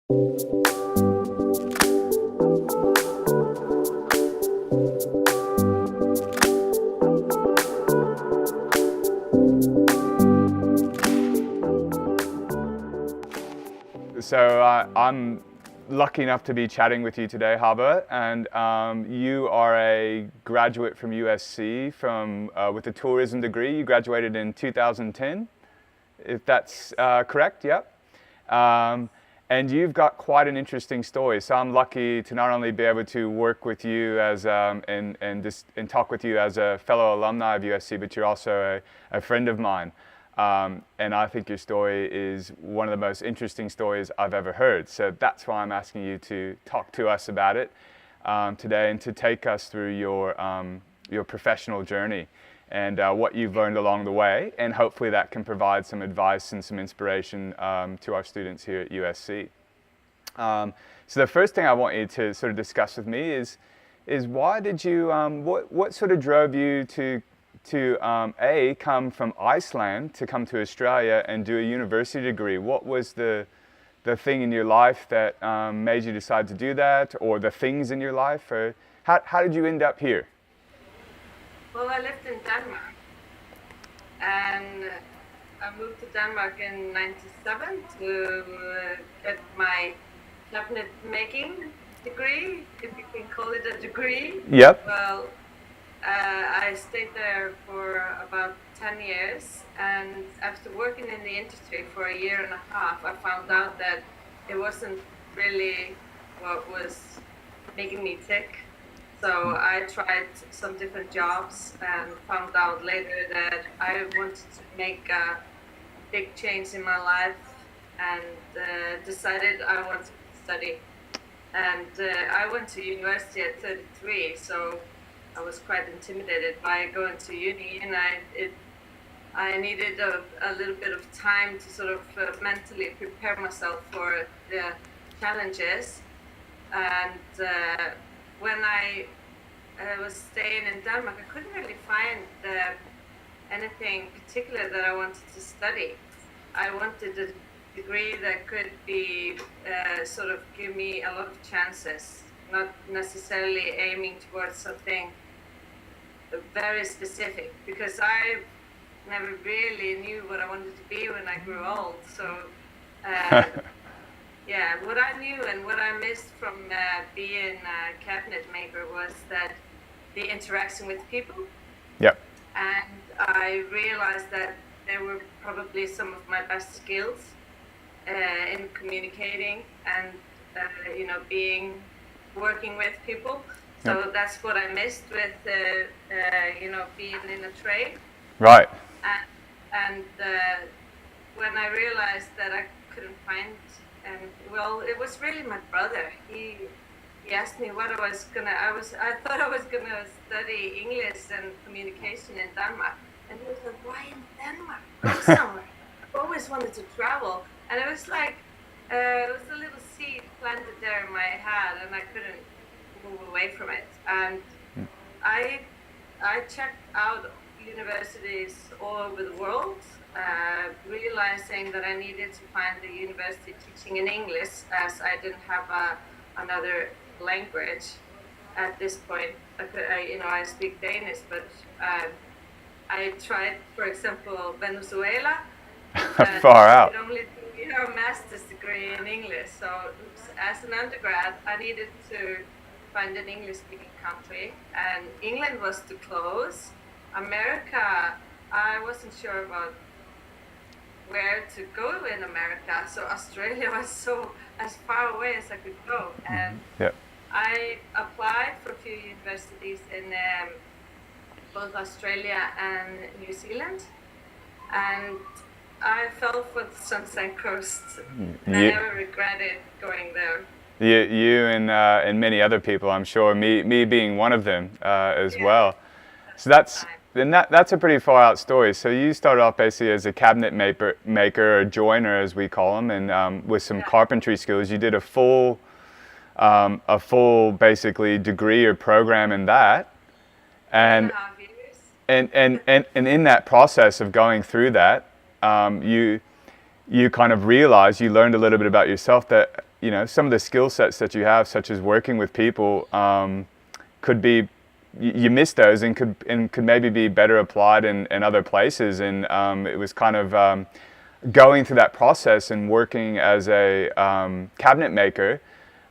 So I'm lucky enough to be chatting with you today, Habba, and you are a graduate from USC with a tourism degree. You graduated in 2010, if that's correct, yep. And you've got quite an interesting story. So I'm lucky to not only be able to work with you as and talk with you as a fellow alumni of USC, but you're also a friend of mine. And I think your story is one of the most interesting stories I've ever heard. So that's why I'm asking you to talk to us about it today and to take us through your professional journey and what you've learned along the way. And hopefully that can provide some advice and some inspiration to our students here at USC. So the first thing I want you to sort of discuss with me is why did you, what sort of drove you to come from Iceland to come to Australia and do a university degree? What was the thing in your life that made you decide to do that, or the things in your life? Or how did you end up here? Well, I lived in Denmark, and I moved to Denmark in '97 to get my cabinet making degree, if you can call it a degree. Yep. Well, I stayed there for about 10 years, and after working in the industry for a year and a half, I found out that it wasn't really what was making me tick. So I tried some different jobs and found out later that I wanted to make a big change in my life, and decided I wanted to study. And I went to university at 33, so I was quite intimidated by going to uni, and I needed a little bit of time to sort of mentally prepare myself for the challenges. And when I was staying in Denmark, I couldn't really find anything particular that I wanted to study. I wanted a degree that could be sort of give me a lot of chances, not necessarily aiming towards something very specific, because I never really knew what I wanted to be when I grew old. So yeah, what I knew and what I missed from being a cabinet maker was that the interaction with people. Yep. And I realized that they were probably some of my best skills in communicating and working with people. So that's what I missed with being in a trade. Right. And when I realized that I couldn't find, it was really my brother. He asked me what I was gonna. I thought I was gonna study English and communication in Denmark, and he was like, "Why in Denmark? Go somewhere." I always wanted to travel, and it was like it was a little seed planted there in my head, and I couldn't move away from it. And I checked out universities all over the world, realizing that I needed to find a university teaching in English, as I didn't have another language at this point. I speak Danish, but I tried, for example, Venezuela. Far out. I could only do a master's degree in English. So as an undergrad, I needed to find an English-speaking country, and England was too close. America, I wasn't sure about where to go in America, so Australia was so as far away as I could go. And I applied for a few universities in both Australia and New Zealand, and I fell for the Sunshine Coast. I never regretted going there. You and many other people, I'm sure, me being one of them as well. So that's a pretty far out story. So you started off basically as a cabinet maker or joiner, as we call them, and with some carpentry skills. You did a full basically degree or program in that, and in that process of going through that, you kind of realized, you learned a little bit about yourself, that you know, some of the skill sets that you have, such as working with people, could be, you miss those and could maybe be better applied in other places. And it was kind of going through that process and working as a cabinet maker,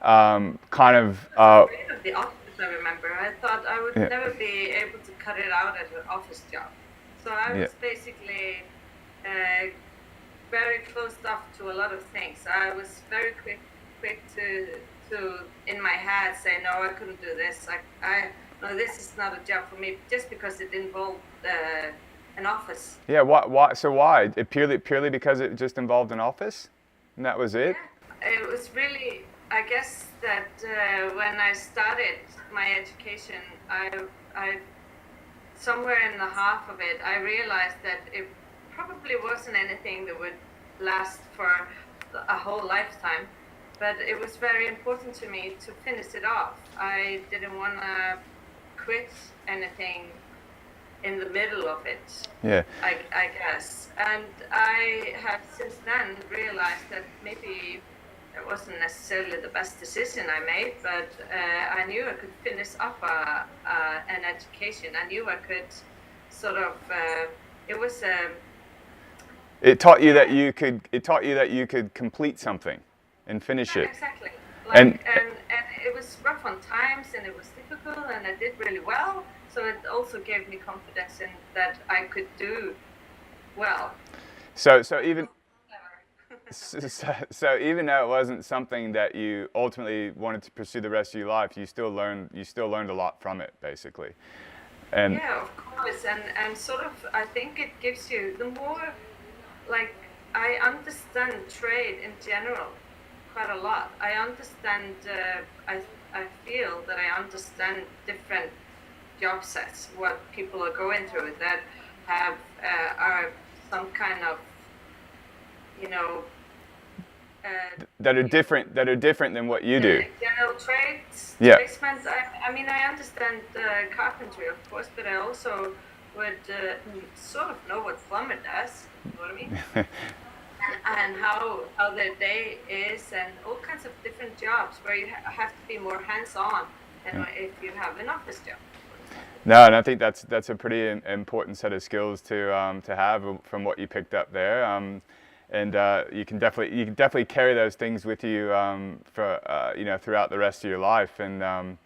kind of. Afraid of the office, I remember. I thought I would never be able to cut it out as an office job. So I was basically very closed off to a lot of things. I was very quick to in my head say, no, I couldn't do this. No, this is not a job for me, just because it involved an office. Yeah, why? So why? It purely because it just involved an office, and that was it. Yeah, it was really. I guess that when I started my education, I somewhere in the half of it, I realized that it probably wasn't anything that would last for a whole lifetime. But it was very important to me to finish it off. I didn't want to quit anything in the middle of it. Yeah. I guess. And I have since then realized that maybe it wasn't necessarily the best decision I made, but I knew I could finish up an education. I knew I could sort of. It was. It taught you that you could. It taught you that you could complete something and finish it. Exactly. And it was rough on times, and it was difficult, and I did really well. So it also gave me confidence in that I could do well. So even. So even though it wasn't something that you ultimately wanted to pursue the rest of your life, you still learned a lot from it, basically. And yeah, of course, and sort of, I think it gives you the more, like, I understand trade in general quite a lot. I understand. I feel that I understand different job sets, what people are going through that have are some kind of, you know. That are different than what you do. General trades, yeah. Placements. I mean, I understand carpentry, of course, but I also would sort of know what plumber does. You know what I mean? and how their day is, and all kinds of different jobs where you have to be more hands-on than if you have an office job. No, and I think that's a pretty important set of skills to have from what you picked up there. And you can definitely carry those things with you for you know, throughout the rest of your life, and I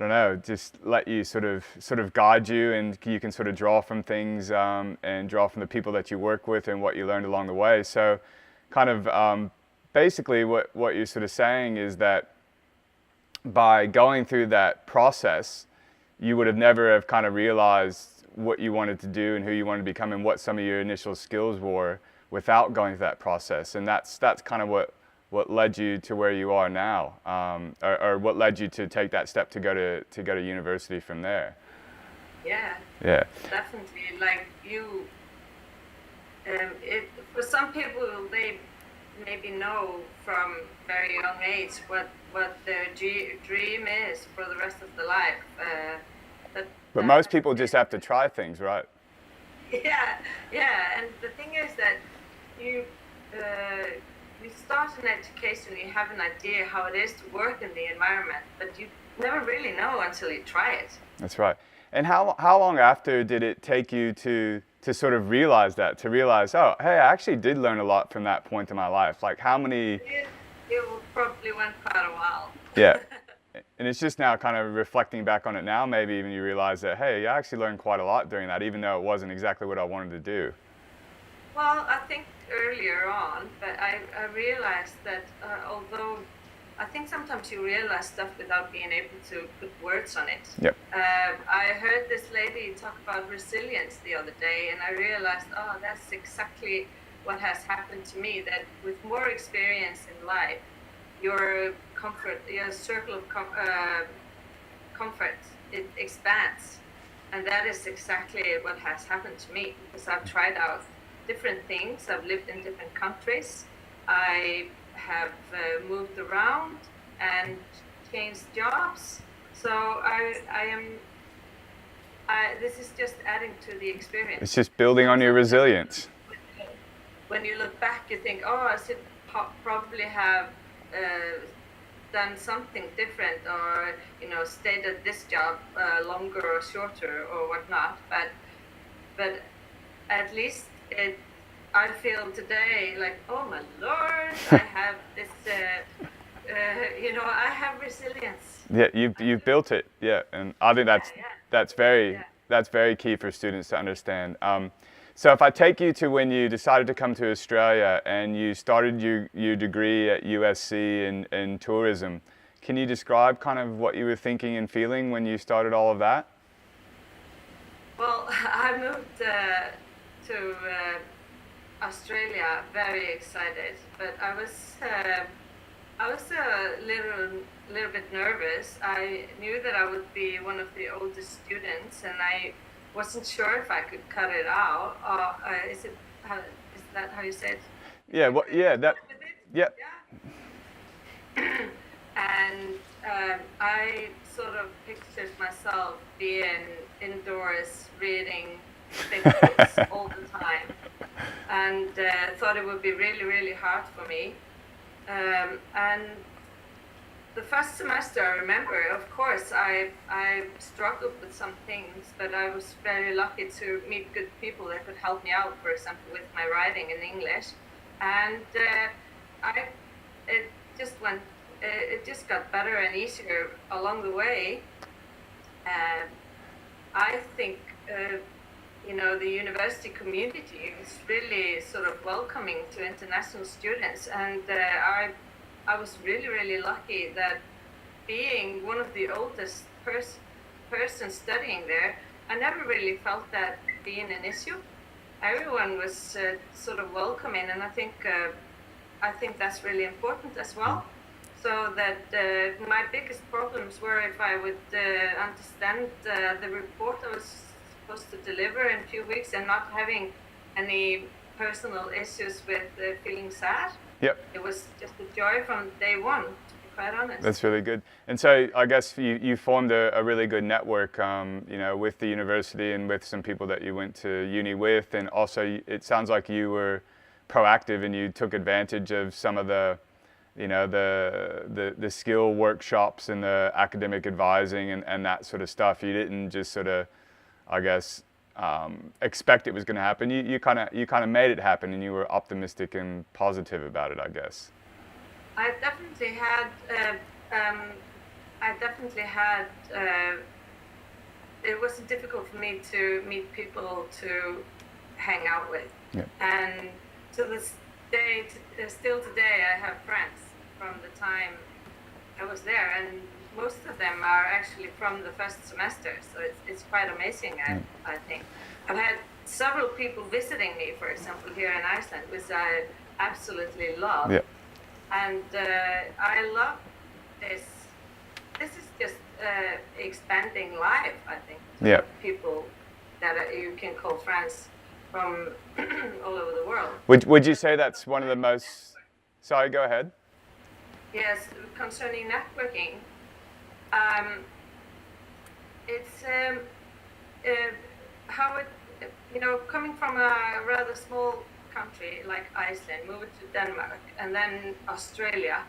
don't know, just let you sort of guide you, and you can sort of draw from things and draw from the people that you work with and what you learned along the way. So kind of basically what you're sort of saying is that by going through that process, you would have never have kind of realized what you wanted to do and who you wanted to become and what some of your initial skills were without going through that process. And that's kind of what led you to where you are now, or what led you to take that step to go to university from there. Yeah. Yeah. Definitely. Like you, for some people, they maybe know from very young age what their dream is for the rest of their life. But most people just have to try things, right? Yeah. And the thing is that you start an education, you have an idea how it is to work in the environment, but you never really know until you try it. That's right. And how long after did it take you to sort of realize that, oh, hey, I actually did learn a lot from that point in my life? Like how many? It probably went quite a while. Yeah. And it's just now kind of reflecting back on it now, maybe even you realize that, hey, I actually learned quite a lot during that, even though it wasn't exactly what I wanted to do. Well, I think earlier on, but I realized that although I think sometimes you realize stuff without being able to put words on it. Yep. I heard this lady talk about resilience the other day, and I realized, oh, that's exactly what has happened to me, that with more experience in life, your circle of comfort, it expands. And that is exactly what has happened to me, because I've tried out different things. I've lived in different countries. I have moved around and changed jobs. So this is just adding to the experience. It's just building on your resilience. When you look back, you think, oh, I should probably have done something different, or stayed at this job longer or shorter or whatnot. But at least I feel today like, oh my Lord, I have this. I have resilience. Yeah, you've built it. Yeah, and I think that's very key for students to understand. So if I take you to when you decided to come to Australia and you started your degree at USC in tourism, can you describe kind of what you were thinking and feeling when you started all of that? Well, I moved to Australia very excited, but I was a little bit nervous. I knew that I would be one of the oldest students, and I wasn't sure if I could cut it out. Is that how you say it? Yeah. What? Yeah. That. Yeah. Yeah. And I sort of pictured myself being indoors reading big books all the time, and thought it would be really, really hard for me. And the first semester, I remember, of course, I struggled with some things, but I was very lucky to meet good people that could help me out, for example, with my writing in English. And it just got better and easier along the way. I think, the university community is really sort of welcoming to international students, and I was really, really lucky that being one of the oldest person studying there, I never really felt that being an issue. Everyone was sort of welcoming, and I think that's really important as well. So that my biggest problems were if I would understand the report I was supposed to deliver in a few weeks and not having any personal issues with feeling sad. Yep. It was just a joy from day one, to be quite honest. That's really good. And so I guess you formed a really good network, with the university and with some people that you went to uni with. And also it sounds like you were proactive and you took advantage of some of the skill workshops and the academic advising and that sort of stuff. You didn't just sort of, I guess, expect it was going to happen. You kind of made it happen, and you were optimistic and positive about it, I guess. I definitely had. It wasn't difficult for me to meet people to hang out with, Yeah. and to this day, still today, I have friends from the time I was there, and most of them are actually from the first semester, so it's quite amazing. I think I've had several people visiting me, for example, here in Iceland, which I absolutely love. Yeah. And I love this. This is just expanding life, I think. Yeah. People that you can call friends from all over the world. Would you say that's one of the most? Sorry, go ahead. Yes, concerning networking, it's how it, coming from a rather small country like Iceland, moving to Denmark, and then Australia,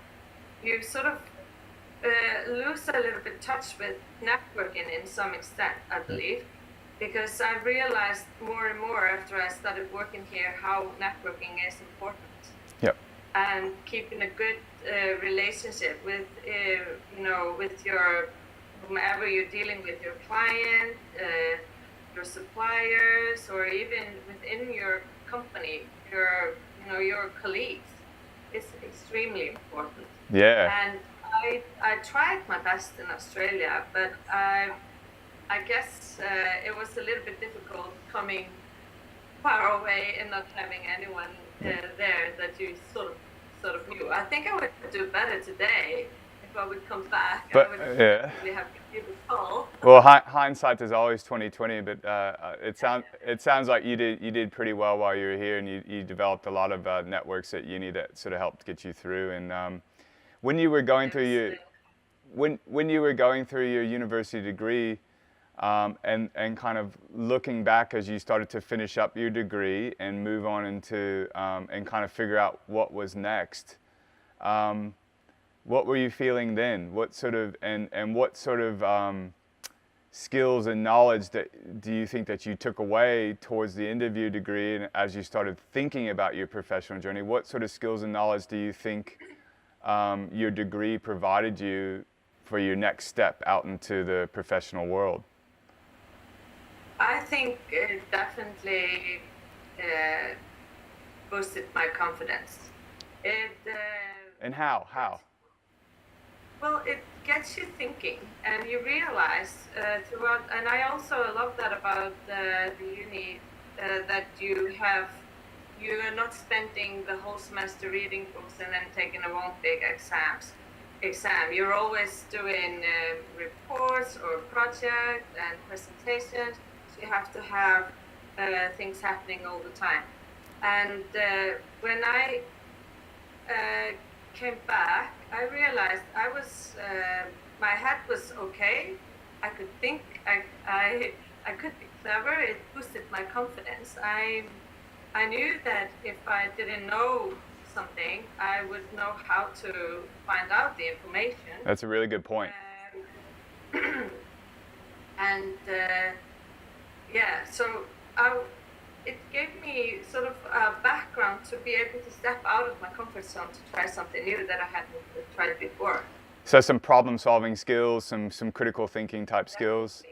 you sort of lose a little bit touch with networking in some extent, I believe, because I realized more and more after I started working here how networking is important. Yep. And keeping a good relationship with, with your, whomever you're dealing with, your client, your suppliers, or even within your company, your colleagues, is extremely important. Yeah. And I tried my best in Australia, but I guess it was a little bit difficult coming far away and not having anyone there that you sort of knew. I think I would do better today if I would come back. But I would yeah. really have people call. Well, hindsight is always 20/20, but it sounds like you did pretty well while you were here, and you developed a lot of networks at uni that sort of helped get you through. And when you were going through your university degree, and kind of looking back as you started to finish up your degree and move on into and kind of figure out what was next. What were you feeling then? What sort of and what sort of skills and knowledge that do you think that you took away towards the interview degree, and as you started thinking about your professional journey, what sort of skills and knowledge do you think your degree provided you for your next step out into the professional world? I think it definitely uh, boosted my confidence. It And how? How? Well, it gets you thinking, and you realize throughout. And I also love that about the uni that you are not spending the whole semester reading books and then taking a one big exam. You're always doing reports or projects and presentations. So you have to have things happening all the time. And when I came back, I realized my head was okay. I could think, I could be clever. It boosted my confidence. I knew that if I didn't know something, I would know how to find out the information. That's a really good point. And yeah, so it gave me sort of a background to be able to step out of my comfort zone to try something new that I hadn't tried before. So some problem solving skills, some critical thinking type skills.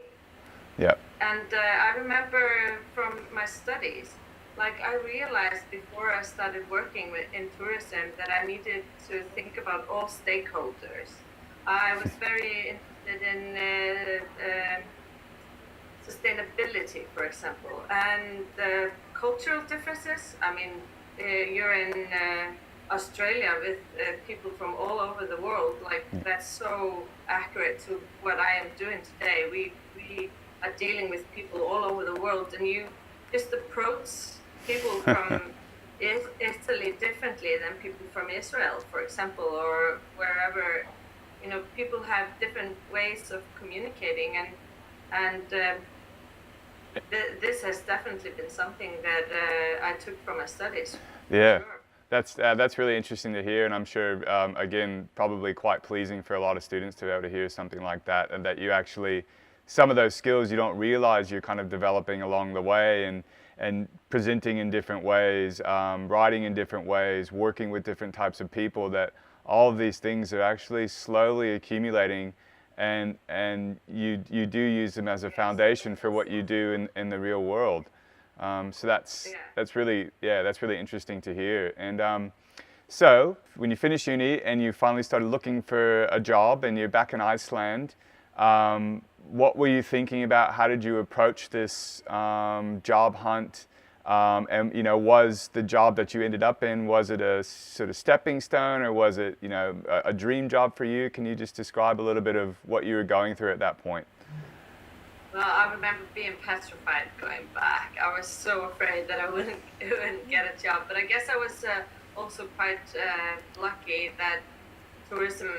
Yeah. And I remember from my studies, like I realized before I started working in tourism that I needed to think about all stakeholders. I was very interested in sustainability, for example, and cultural differences. I mean, you're in Australia with people from all over the world. Like that's so accurate to what I am doing today. We are dealing with people all over the world, and you just approach people from Italy differently than people from Israel, for example, or wherever. You know, people have different ways of communicating, and this has definitely been something that I took from my studies. Yeah. Sure. That's really interesting to hear, and I'm sure, again, probably quite pleasing for a lot of students to be able to hear something like that, and that you actually, some of those skills you don't realize you're kind of developing along the way, and presenting in different ways, writing in different ways, working with different types of people, that all of these things are actually slowly accumulating, and you do use them as a foundation for what you do in the real world. So that's really interesting to hear. And so when you finished uni and you finally started looking for a job and you're back in Iceland, what were you thinking about? How did you approach this job hunt? And you know, was the job that you ended up in, was it a sort of stepping stone, or was it, you know, a dream job for you? Can you just describe a little bit of what you were going through at that point? Well, I remember being petrified going back. I was so afraid that I wouldn't get a job. But I guess I was also quite lucky that tourism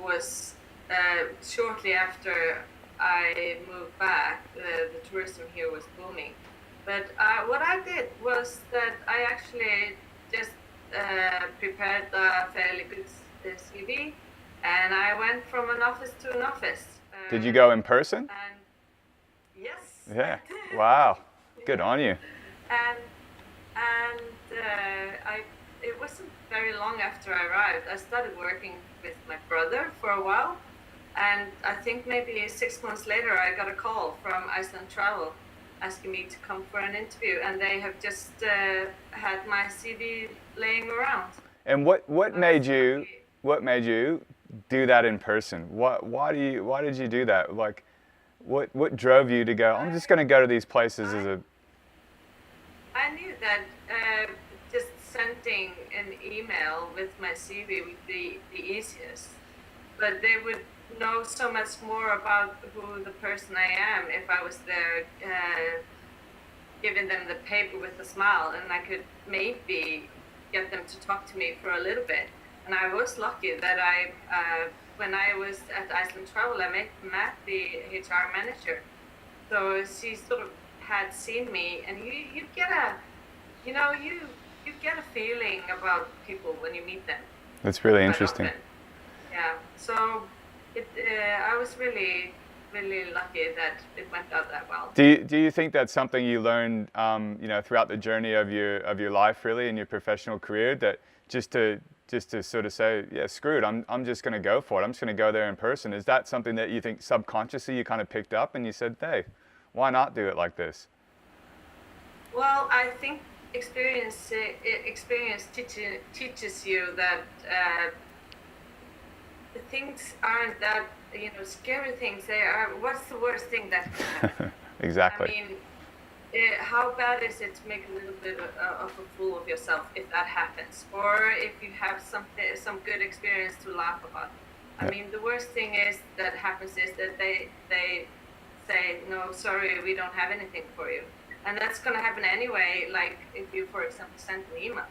was shortly after I moved back. The tourism here was booming. But what I did was that I actually just prepared a fairly good CV, and I went from an office to an office. Did you go in person? And yes. Yeah. Wow. Good on you. And it wasn't very long after I arrived. I started working with my brother for a while, and I think maybe 6 months later I got a call from Iceland Travel asking me to come for an interview, and they have just had my CV laying around. And what made you do that in person? Why did you do that? Like, what drove you to go, I'm just going to go to these places as a... I knew that just sending an email with my CV would be the easiest, but they would know so much more about who the person I am if I was there giving them the paper with a smile, and I could maybe get them to talk to me for a little bit. And I was lucky that when I was at Iceland Travel, I met the HR manager. So she sort of had seen me, and you get a feeling about people when you meet them. That's really Quite interesting. often. Yeah. So I was really, really lucky that it went out that well. Do you think that's something you learned, throughout the journey of your life, really, in your professional career, that just to sort of say, yeah, screw it, I'm just going to go for it. I'm just going to go there in person. Is that something that you think subconsciously you kind of picked up and you said, hey, why not do it like this? Well, I think experience teaches you that the things aren't that, scary things. They are, what's the worst thing that can happen? I Exactly. mean, how bad is it to make a little bit of a fool of yourself if that happens, or if you have some good experience to laugh about? I Yeah. mean, the worst thing is that happens is that they say no, sorry, we don't have anything for you, and that's going to happen anyway. Like if you, for example, send an email.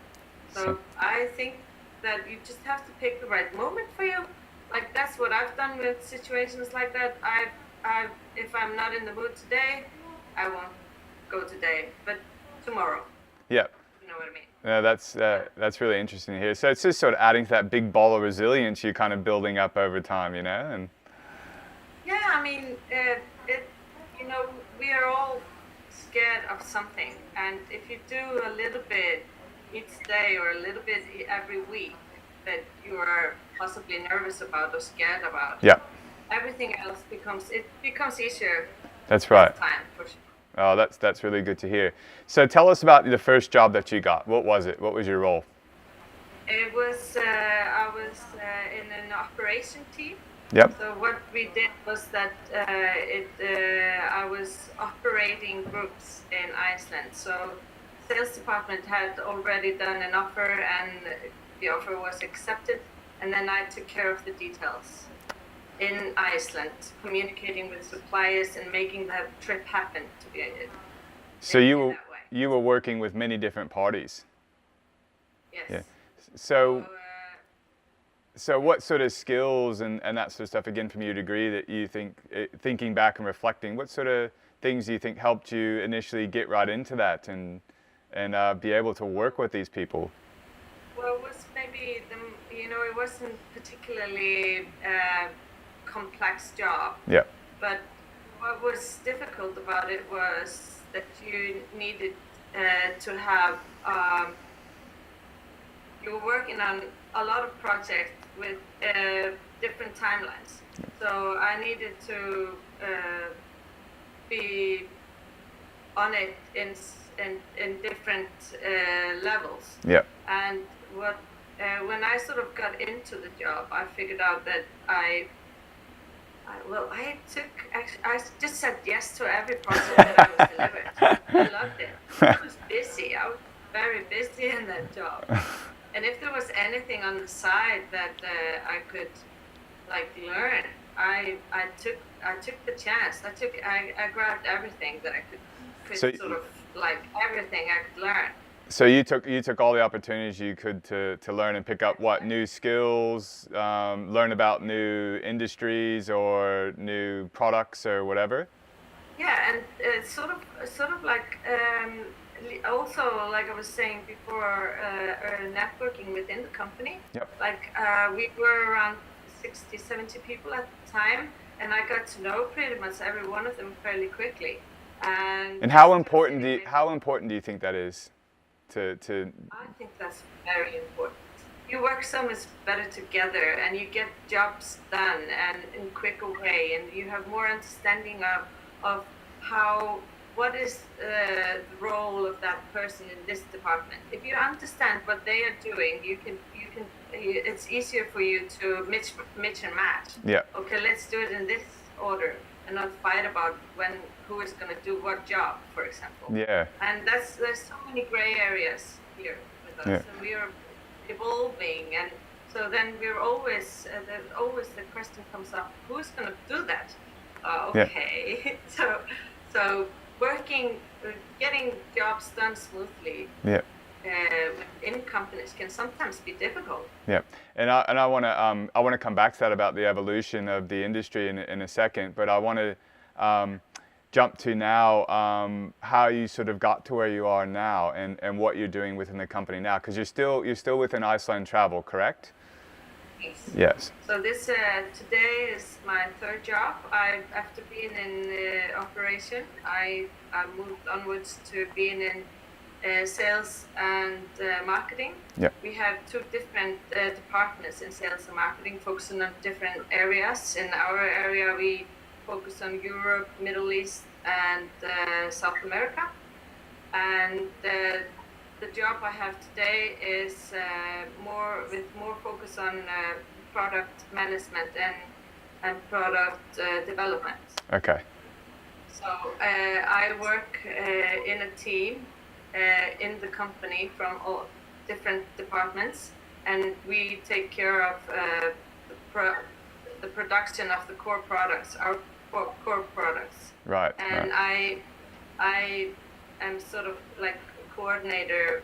So, So I think that you just have to pick the right moment for you. Like that's what I've done with situations like that. If I'm not in the mood today, I won't go today, but tomorrow. yeah. You know what I mean? No, that's really interesting to hear. So it's just sort of adding to that big ball of resilience you're kind of building up over time, and Yeah, I mean, you know, we are all scared of something, and if you do a little bit each day or a little bit every week that you are possibly nervous about or scared about, yeah, everything else becomes easier that's right. with time for sure. Oh, that's really good to hear. So tell us about the first job that you got. What was it? What was your role? It was I was in an operation team. Yep. So what we did was that I was operating groups in Iceland. So sales department had already done an offer, and the offer was accepted, and then I took care of the details in Iceland, communicating with suppliers and making that trip happen to be So in that way. you were working with many different parties. Yes. Yeah. So, So so what sort of skills and that sort of stuff, again, from your degree, that you think, thinking back and reflecting, what sort of things do you think helped you initially get right into that and be able to work with these people? well, it was maybe it wasn't particularly complex job, Yeah. but what was difficult about it was that you needed to have you were working on a lot of projects with different timelines. So I needed to be on it in different levels. Yeah. And when I sort of got into the job, I figured out that I just said yes to every project that I was delivered. I loved it. I was busy. I was very busy in that job. And if there was anything on the side that I could like learn, I took the chance. I grabbed everything that I could So sort of like everything I could learn. So you took all the opportunities you could to learn and pick up what new skills, learn about new industries or new products or whatever. Yeah, and sort of like also like I was saying before, networking within the company. Yep. Like we were around 60, 70 people at the time, and I got to know pretty much every one of them fairly quickly. And how important do you think that is to I think that's very important. You work so much better together, and you get jobs done and in quicker way, and you have more understanding of what is the role of that person in this department. If you understand what they are doing, it's easier for you to mix and match. Yeah. Okay, let's do it in this order, and not fight about who is going to do what job, for example. Yeah. And there's so many gray areas here with us, Yeah. and we are evolving, and so then we're always the question comes up: who's going to do that? Okay, so working, getting jobs done smoothly. Yeah. In companies can sometimes be difficult. Yeah, and I want to come back to that about the evolution of the industry in a second, but I want to jump to now how you sort of got to where you are now and what you're doing within the company now, because you're still within Iceland Travel, correct? companies. Yes. So this today is my third job. After being in operation, I moved onwards to being in sales and marketing. Yeah. We have two different departments in sales and marketing, focusing on different areas. In our area, we focus on Europe, Middle East, and South America. And the job I have today is more focus on product management and product development. Okay. So I work in a team in the company from all different departments, and we take care of the production of the core products, our core products. Right. And right. I am sort of like a coordinator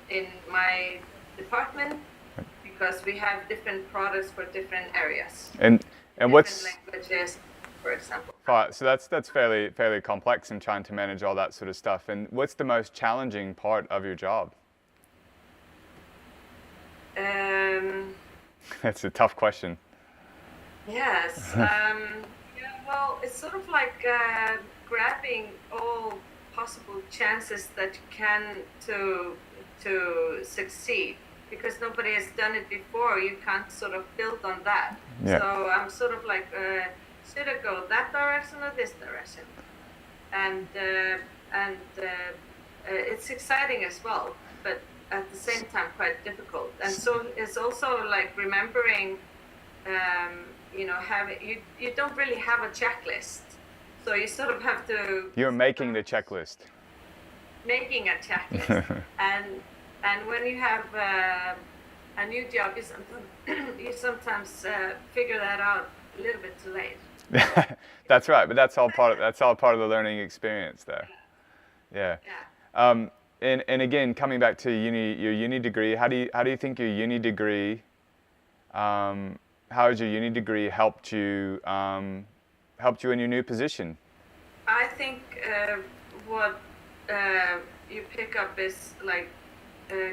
in my department, because we have different products for different areas. And what's different languages, for example. So that's fairly complex in trying to manage all that sort of stuff. And what's the most challenging part of your job? That's a tough question. Yes. Well, it's sort of like grabbing all possible chances that you can to succeed, because nobody has done it before. You can't sort of build on that. Yeah. So I'm sort of like, should I go that direction or this direction? And it's exciting as well, but at the same time quite difficult. And so it's also like remembering, you don't really have a checklist, so you sort of have to. You're making the checklist. Making a checklist, and when you have a new job, you sometimes figure that out a little bit too late. That's right, but that's all part of the learning experience there. Yeah. And again, coming back to your uni degree, how do you think your uni degree, how has your uni degree helped you in your new position? I think what you pick up is like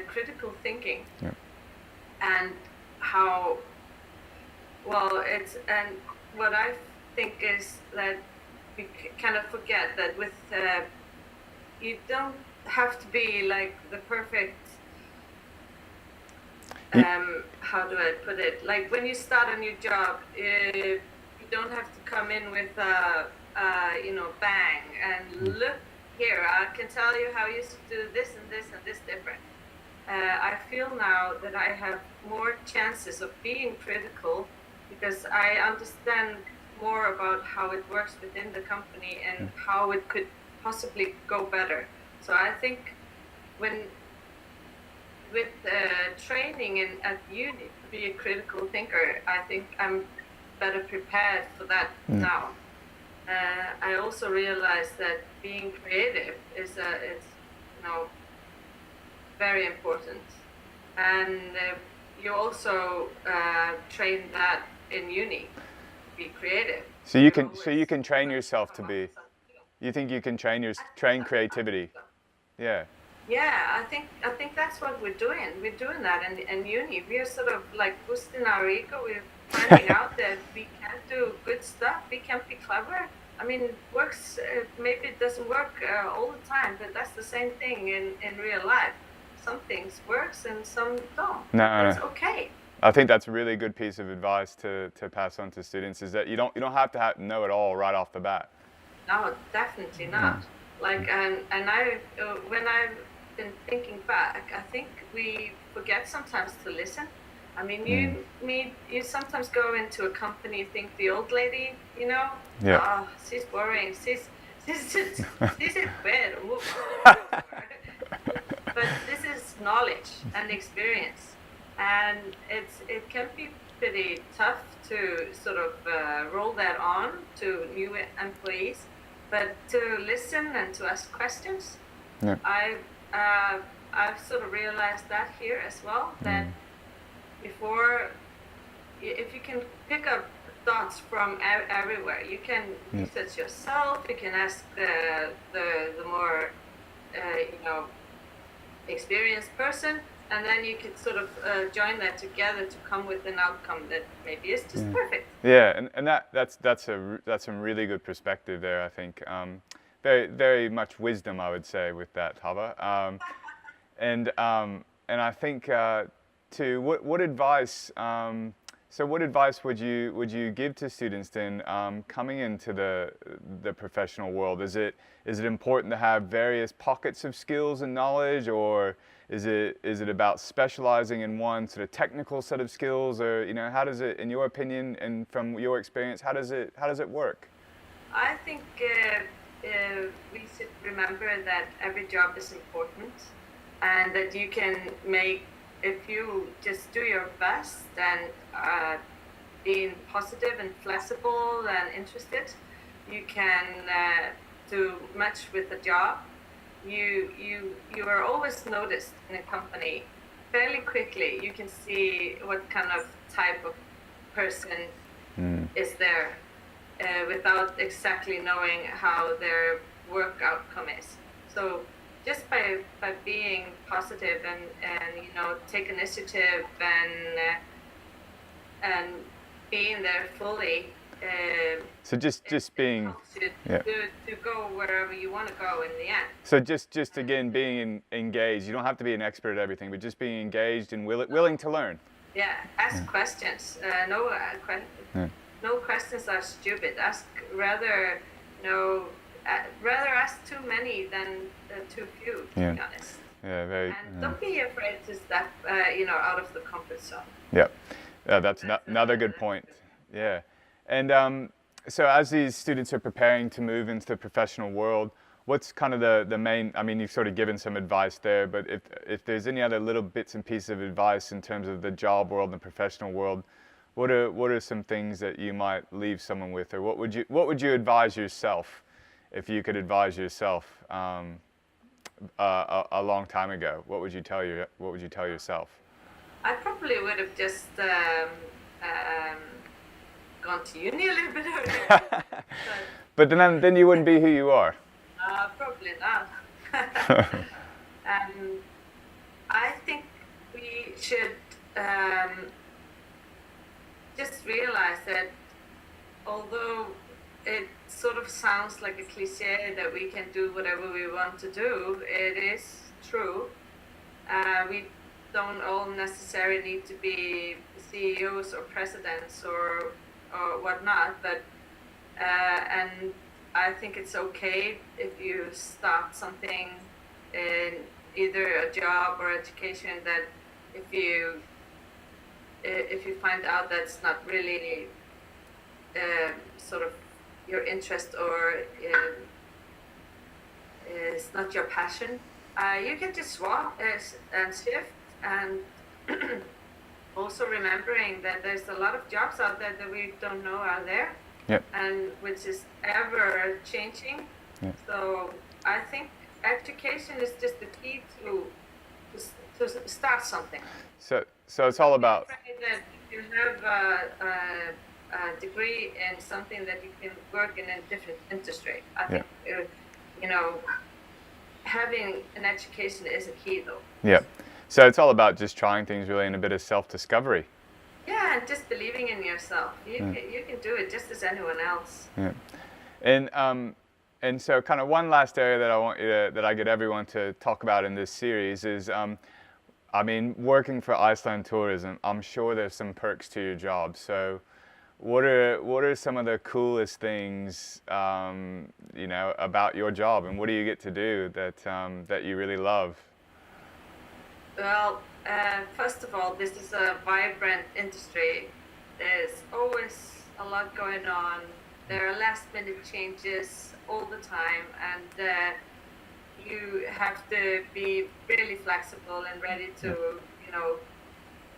critical thinking. Yeah. And how and what I think is that we kind of forget that with you don't have to be like the perfect how do I put it, like when you start a new job, you don't have to come in with bang and look here, I can tell you how you should do this and this and this different. I feel now that I have more chances of being critical, because I understand more about how it works within the company and how it could possibly go better. So I think with training at uni to be a critical thinker, I think I'm better prepared for that now. I also realize that being creative is very important, and you also train that in uni, to be creative. So you can train yourself to be. You think you can train creativity? Yeah. Yeah, I think that's what we're doing. We're doing that in uni. We're sort of like boosting our ego. We're finding out that we can do good stuff. We can be clever. I mean, it works. Maybe it doesn't work all the time, but that's the same thing in real life. Some things works and some don't. That's okay. I think that's a really good piece of advice to pass on to students, is that you don't have to know it all right off the bat. No, definitely not. Like and I when I've been thinking back, I think we forget sometimes to listen. I mean, you sometimes go into a company, think the old lady, she's boring, she's a bad. But this is knowledge and experience, and it can be pretty tough to sort of roll that on to new employees, but to listen and to ask questions. I've sort of realized that here as well, that before, if you can pick up thoughts from everywhere, you can research yourself, you can ask the more experienced person, and then you could sort of join that together to come with an outcome that maybe is just perfect. Yeah, and that's some really good perspective there. I think very much wisdom, I would say, with that, Habba. And I think too, what advice? So what advice would you give to students then coming into the professional world? Is it important to have various pockets of skills and knowledge, or is it about specializing in one sort of technical set of skills, or how does it, in your opinion and from your experience, how does it work? I think we should remember that every job is important, and that you can make, if you just do your best and being positive and flexible and interested, you can do much with the job. You are always noticed in a company fairly quickly. You can see what kind of type of person is there without exactly knowing how their work outcome is. So just by being positive and take initiative and being there fully. So just being to go wherever you want to go in the end. So just again being engaged. You don't have to be an expert at everything, but just being engaged and willing to learn. Yeah, ask questions. No questions are stupid. Ask rather ask too many than too few. To be honest. Yeah, very. And don't be afraid to step out of the comfort zone. Yeah, that's another good point. Yeah. And so as these students are preparing to move into the professional world, what's kind of the main, I mean, you've sort of given some advice there, but if there's any other little bits and pieces of advice in terms of the job world and the professional world, what are some things that you might leave someone with, or what would you advise yourself, if you could advise yourself a long time ago? What would you tell yourself? I probably would have just gone to uni a little bit earlier. But then you wouldn't be who you are. Probably not. I think we should just realize that although it sort of sounds like a cliche that we can do whatever we want to do, it is true. We don't all necessarily need to be CEOs or presidents or whatnot, but and I think it's okay if you start something in either a job or education that if you find out that's not really sort of your interest or it's not your passion, you can just swap and shift, and also remembering that there's a lot of jobs out there that we don't know are there. Yep. And which is ever changing. Yep. So I think education is just the key to start something. So it's all about. That if you have a degree in something that you can work in a different industry. I think having an education is a key though. Yeah. So it's all about just trying things really and a bit of self-discovery. Yeah, and just believing in yourself. You can do it just as anyone else. Yeah. And so kind of one last area that I get everyone to talk about in this series is, I mean, working for Iceland Tourism, I'm sure there's some perks to your job. So what are some of the coolest things, about your job, and what do you get to do that you really love? Well, first of all, this is a vibrant industry. There's always a lot going on. There are last-minute changes all the time, and you have to be really flexible and ready to,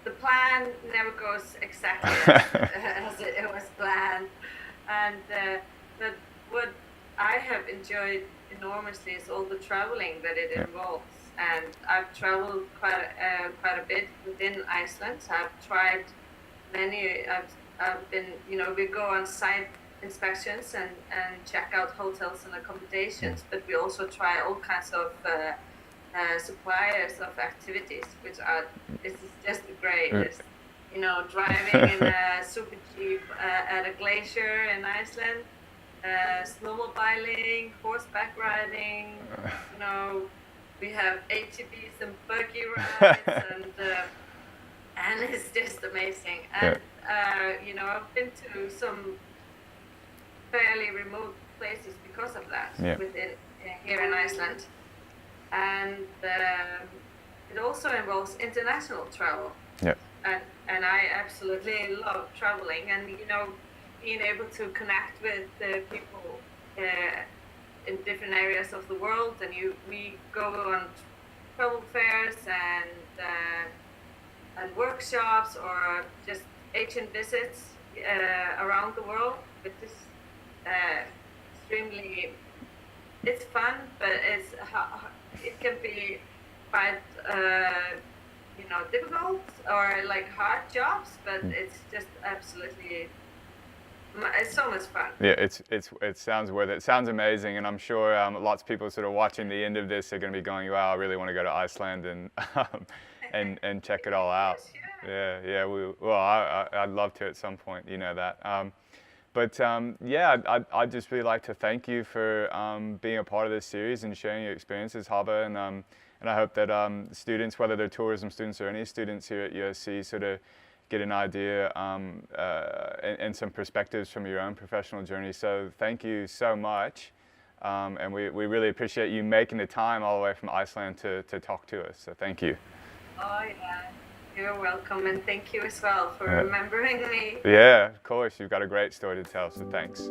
the plan never goes exactly as it was planned. And but what I have enjoyed enormously is all the traveling that it involves. And I've traveled quite a bit within Iceland. So I've tried many. I've been, we go on site inspections and check out hotels and accommodations, but we also try all kinds of suppliers of activities, which are this is just great. It's, you know, driving in a super jeep at a glacier in Iceland, snowmobiling, horseback riding. You know, we have ATVs and buggy rides, and it's just amazing. And you know, I've been to some fairly remote places because of that within here in Iceland. And it also involves international travel. Yeah. And I absolutely love traveling, and you know, being able to connect with people in different areas of the world. And we go on travel fairs and workshops, or just agent visits around the world, which is extremely. It's fun, but it can be quite you know, difficult or like hard jobs, but it's just absolutely, it's so much fun. Yeah, it sounds worth it. It sounds amazing, and I'm sure lots of people sort of watching the end of this are going to be going, "Wow, I really want to go to Iceland and and check it all out." Yes, Yeah. I'd love to at some point. You know that. I'd just really like to thank you for being a part of this series and sharing your experiences, Habba, and I hope that students, whether they're tourism students or any students here at USC, sort of get an idea and some perspectives from your own professional journey. So thank you so much, and we really appreciate you making the time all the way from Iceland to talk to us. So thank you. Oh yeah. You're welcome, and thank you as well for remembering me. Yeah, of course. You've got a great story to tell, so thanks.